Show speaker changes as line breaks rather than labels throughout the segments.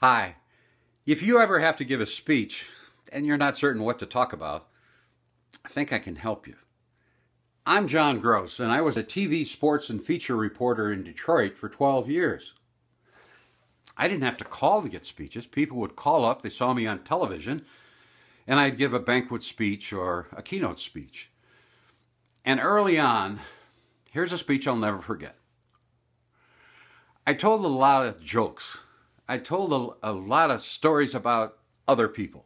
Hi. If you ever have to give a speech and you're not certain what to talk about, I think I can help you. I'm John Gross, and I was a TV sports and feature reporter in Detroit for 12 years. I didn't have to call to get speeches. People would call up, they saw me on television, and I'd give a banquet speech or a keynote speech. And early on, here's a speech I'll never forget. I told a lot of jokes. I told a lot of stories about other people.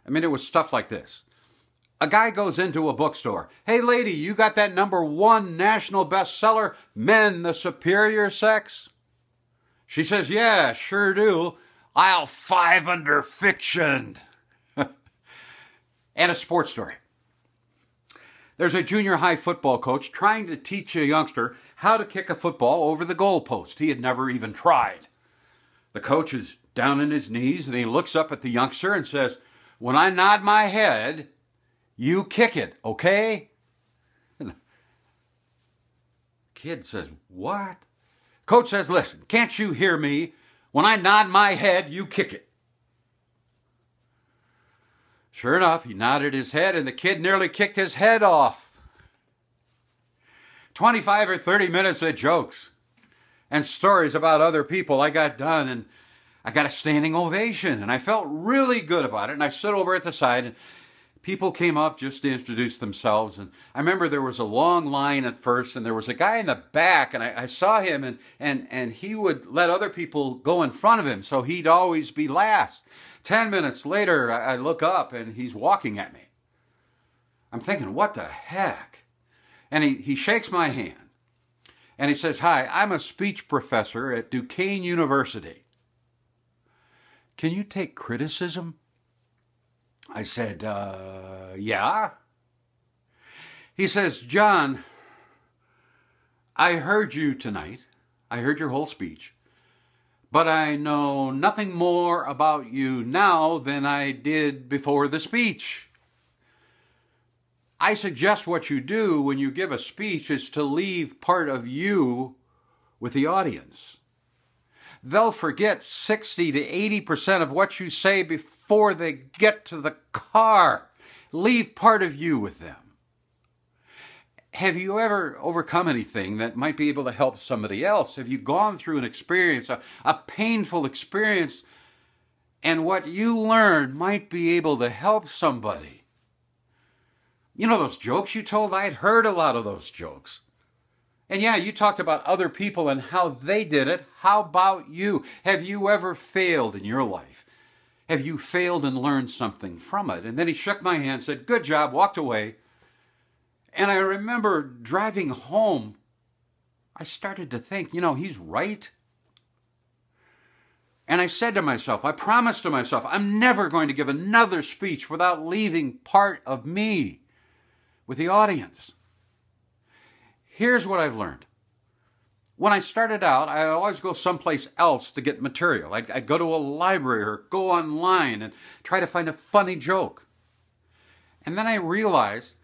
I mean, it was stuff like this. A guy goes into a bookstore. Hey, lady, you got that #1 national bestseller, Men, the Superior Sex? She says, yeah, sure do. Aisle 5 under fiction. And a sports story. There's a junior high football coach trying to teach a youngster how to kick a football over the goalpost. He had never even tried. The coach is down on his knees and he looks up at the youngster and says, when I nod my head, you kick it, okay? And the kid says, what? Coach says, listen, can't you hear me? When I nod my head, you kick it. Sure enough, he nodded his head and the kid nearly kicked his head off. 25 or 30 minutes of jokes and stories about other people. I got done and I got a standing ovation and I felt really good about it. And I stood over at the side and people came up just to introduce themselves. And I remember there was a long line at first and there was a guy in the back and I saw him and he would let other people go in front of him so he'd always be last. 10 minutes later, I look up and he's walking at me. I'm thinking, what the heck? And he shakes my hand. And he says, hi, I'm a speech professor at Duquesne University. Can you take criticism? I said, yeah. He says, John, I heard you tonight. I heard your whole speech. But I know nothing more about you now than I did before the speech. I suggest what you do when you give a speech is to leave part of you with the audience. They'll forget 60 to 80% of what you say before they get to the car. Leave part of you with them. Have you ever overcome anything that might be able to help somebody else? Have you gone through an experience, a painful experience, and what you learned might be able to help somebody? You know those jokes you told? I'd heard a lot of those jokes. And yeah, you talked about other people and how they did it. How about you? Have you ever failed in your life? Have you failed and learned something from it? And then he shook my hand, said, good job, walked away. And I remember driving home, I started to think, he's right. And I said to myself, I promised to myself, I'm never going to give another speech without leaving part of me with the audience. Here's what I've learned. When I started out, I'd always go someplace else to get material. I'd go to a library or go online and try to find a funny joke. And then I realized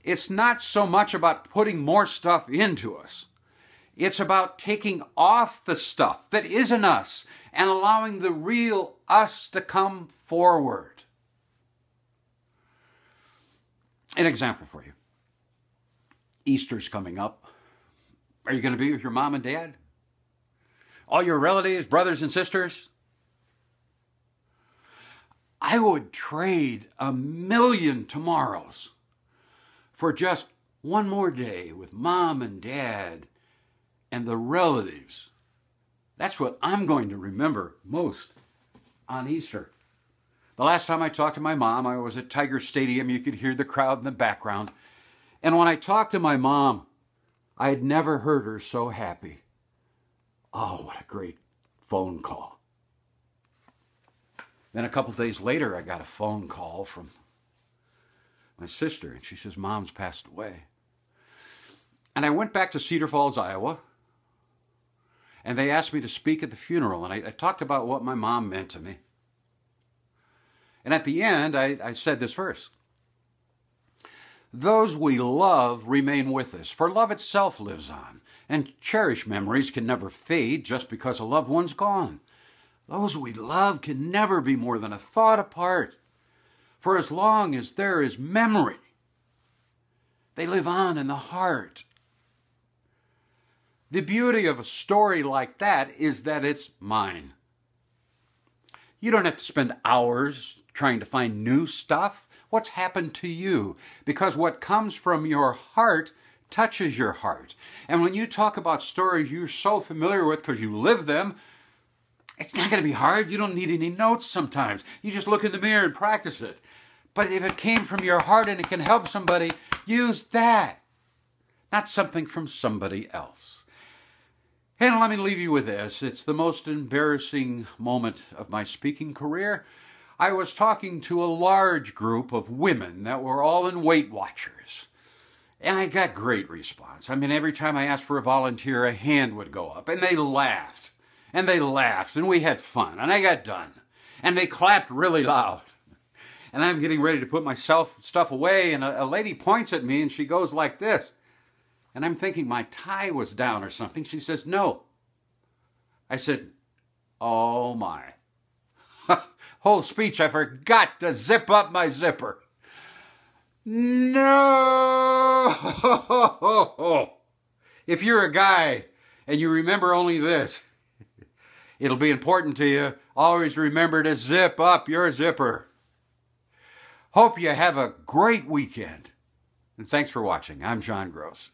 it's not so much about putting more stuff into us. It's about taking off the stuff that isn't us and allowing the real us to come forward. An example for you. Easter's coming up. Are you going to be with your mom and dad? All your relatives, brothers and sisters? I would trade 1,000,000 tomorrows for just one more day with mom and dad and the relatives. That's what I'm going to remember most on Easter. The last time I talked to my mom, I was at Tiger Stadium. You could hear the crowd in the background. And when I talked to my mom, I had never heard her so happy. Oh, what a great phone call. Then a couple days later, I got a phone call from my sister, and she says, Mom's passed away. And I went back to Cedar Falls, Iowa, and they asked me to speak at the funeral, and I talked about what my mom meant to me. And at the end, I said this verse. Those we love remain with us, for love itself lives on, and cherished memories can never fade just because a loved one's gone. Those we love can never be more than a thought apart. For as long as there is memory, they live on in the heart. The beauty of a story like that is that it's mine. You don't have to spend hours trying to find new stuff. What's happened to you? Because what comes from your heart touches your heart. And when you talk about stories you're so familiar with because you live them, it's not going to be hard. You don't need any notes sometimes. You just look in the mirror and practice it. But if it came from your heart and it can help somebody, use that, not something from somebody else. And let me leave you with this. It's the most embarrassing moment of my speaking career. I was talking to a large group of women that were all in Weight Watchers. And I got great response. I mean, every time I asked for a volunteer, a hand would go up. And they laughed. And they laughed. And we had fun. And I got done. And they clapped really loud. And I'm getting ready to put my stuff away. And a lady points at me and she goes like this. And I'm thinking my tie was down or something. She says, no. I said, oh my. Whole speech, I forgot to zip up my zipper. No! If you're a guy and you remember only this, it'll be important to you. Always remember to zip up your zipper. Hope you have a great weekend. And thanks for watching. I'm John Gross.